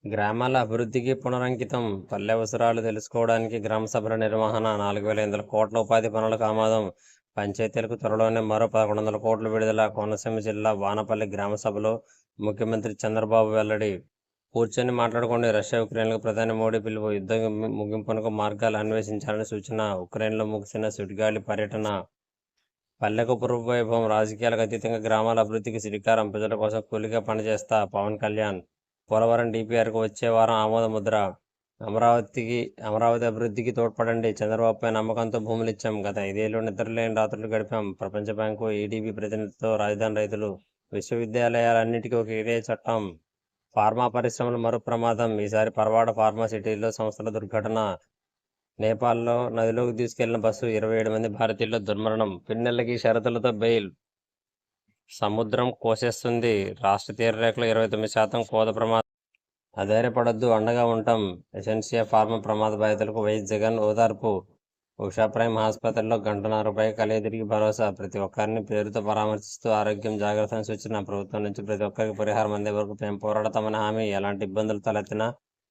గ్రామాల అభివృద్ధికి పునరంకితం. పల్లె అవసరాలు తెలుసుకోవడానికి గ్రామ సభల నిర్వహణ. 4,800 కోట్ల ఉపాధి పనులకు ఆమోదం. పంచాయతీలకు త్వరలోనే మరో 1,100 కోట్లు విడుదల. కోనసీమ జిల్లా వానపల్లి గ్రామ సభలో ముఖ్యమంత్రి చంద్రబాబు వెల్లడి. కూర్చొని మాట్లాడుకోండి. రష్యా ఉక్రెయిన్లకు ప్రధాని మోడీ పిలుపు. యుద్ధం ముగింపునకు మార్గాలు అన్వేషించాలని సూచన. ఉక్రెయిన్లో ముగిసిన సుడిగాలి పర్యటన. పల్లెకు పూర్వ వైభవం. రాజకీయాలకు అతీతంగా గ్రామాల అభివృద్ధికి శ్రీకారం. ప్రజల కోసం కూలిగా పనిచేస్తా. పవన్ కళ్యాణ్. పోలవరం డీపీఆర్కు వచ్చే వారం ఆమోద ముద్ర. అమరావతి అభివృద్ధికి తోడ్పడండి. చంద్రబాబుపై నమ్మకంతో భూములిచ్చాం. గత 5 ఏళ్లు నిద్రలేని రాత్రులు గడిపాం. ప్రపంచ బ్యాంకు, ఈడీబీ ప్రతినిధితో రాజధాని రైతులు. విశ్వవిద్యాలయాలన్నిటికీ ఒకే చట్టం. ఫార్మా పరిశ్రమలు మరో ప్రమాదం. ఈసారి పరవాడ ఫార్మాసిటీలో సంస్థల దుర్ఘటన. నేపాల్లో నదిలోకి తీసుకెళ్లిన బస్సు. 27 మంది భారతీయుల్లో దుర్మరణం. పిన్నెల్లకి షరతులతో బెయిల్. సముద్రం కోసేస్తుంది. రాష్ట్ర తీరరేఖలో 29% కోత ప్రమాదం. అధైర్యపడొద్దు, అండగా ఉంటాం. ఎసెన్షియా ఫార్మా ప్రమాద బాధితులకు వైఎస్ జగన్ ఓదార్పు. ఉషా ప్రైమ్ ఆసుపత్రిలో గంటన్నరపై కలియతిరిగి భరోసా. ప్రతి ఒక్కరిని పేరుతో పరామర్శిస్తూ ఆరోగ్యం జాగ్రత్తని సూచన. ప్రభుత్వం నుంచి ప్రతి ఒక్కరికి పరిహారం అందే వరకు మేము పోరాడతామని హామీ. ఎలాంటి ఇబ్బందులు తలెత్తినా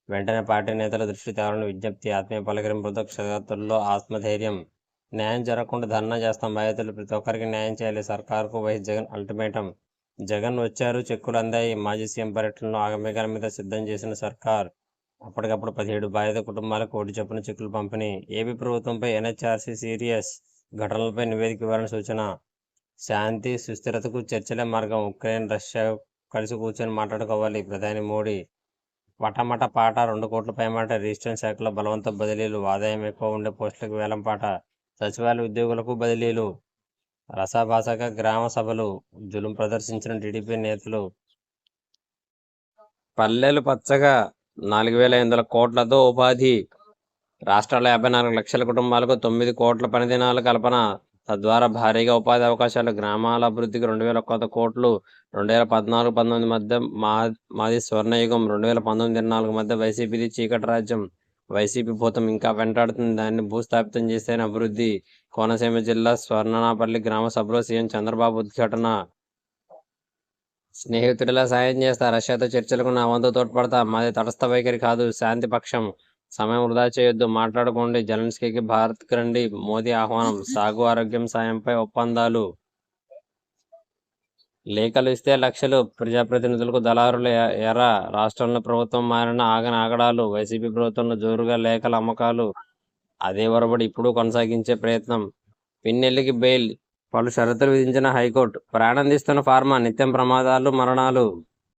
వెంటనే పార్టీ నేతల దృష్టి తేవాలని విజ్ఞప్తి. ఆత్మీయ పలకరింపులతో క్షతగాత్రుల్లో ఆత్మధైర్యం. న్యాయం జరగకుండా ధర్నా చేస్తాం. బాధితులు ప్రతి ఒక్కరికి న్యాయం చేయాలి. సర్కారుకు వైఎస్ జగన్ అల్టిమేటం. జగన్ వచ్చారు, చెక్కులు అందాయి. మాజీ సీఎం పర్యటనలో ఆగమేఘాల మీద సిద్ధం చేసిన సర్కార్. అప్పటికప్పుడు 17 బాధిత కుటుంబాలకు 1 చొప్పున చెక్కులు పంపిణీ. ఏపీ ప్రభుత్వంపై ఎన్హెచ్ఆర్సీ సీరియస్. ఘటనలపై నివేదిక ఇవ్వాలని సూచన. శాంతి సుస్థిరతకు చర్చలే మార్గం. ఉక్రెయిన్, రష్యా కలిసి కూర్చొని మాట్లాడుకోవాలి. ప్రధాని మోడీ. పటమట పాట. 2 కోట్ల పైమాట. రిజిస్ట్రేషన్ శాఖలో బలవంత బదిలీలు. ఆదాయం ఎక్కువ ఉండే పోస్టులకు వేలంపాట. సచివాలయ ఉద్యోగులకు బదిలీలు. రసాభాసగా గ్రామ సభలు. జులుం ప్రదర్శించిన టీడీపీ నేతలు. పల్లెలు పచ్చగా. 4,500 కోట్లతో ఉపాధి. రాష్ట్రాల్లో 54 లక్షల కుటుంబాలకు 9 కోట్ల పనిదినాల కల్పన. తద్వారా భారీగా ఉపాధి అవకాశాలు. గ్రామాల అభివృద్ధికి 2,000 కోట్లు. 2014-19 మధ్య మాది స్వర్ణయుగం. 2019-24 మధ్య వైసీపీది చీకటి రాజ్యం. వైసీపీ భూతం ఇంకా వెంటాడుతుంది. దాన్ని భూస్థాపితం చేస్తేనే అభివృద్ధి. కోనసీమ జిల్లా స్వర్ణనాపల్లి గ్రామ సభలో సీఎం చంద్రబాబు ఉద్ఘాటన. స్నేహితుడిలా సాయం చేస్తా. రష్యాతో చర్చలకు నా వంతు తోడ్పడతా. మాది తటస్థ వైఖరి కాదు, శాంతి పక్షం. సమయం వృధా చేయొద్దు, మాట్లాడుకోండి. జెలెన్స్కీకి భారత్కి రండి. మోదీ ఆహ్వానం. సాగు, ఆరోగ్యం సాయంపై ఒప్పందాలు. లేఖలు ఇస్తే లక్షలు. ప్రజాప్రతినిధులకు దళారుల ఎర. రాష్ట్రంలో ప్రభుత్వం మారిన ఆగని ఆగడాలు. వైసీపీ ప్రభుత్వంలో జోరుగా లేఖల అమ్మకాలు. అదే ఒరబడి ఇప్పుడు కొనసాగించే ప్రయత్నం. పిన్నెల్లికి బెయిల్. పలు షరతులు విధించిన హైకోర్టు. ప్రాణం తీస్తున్న ఫార్మా. నిత్యం ప్రమాదాలు, మరణాలు.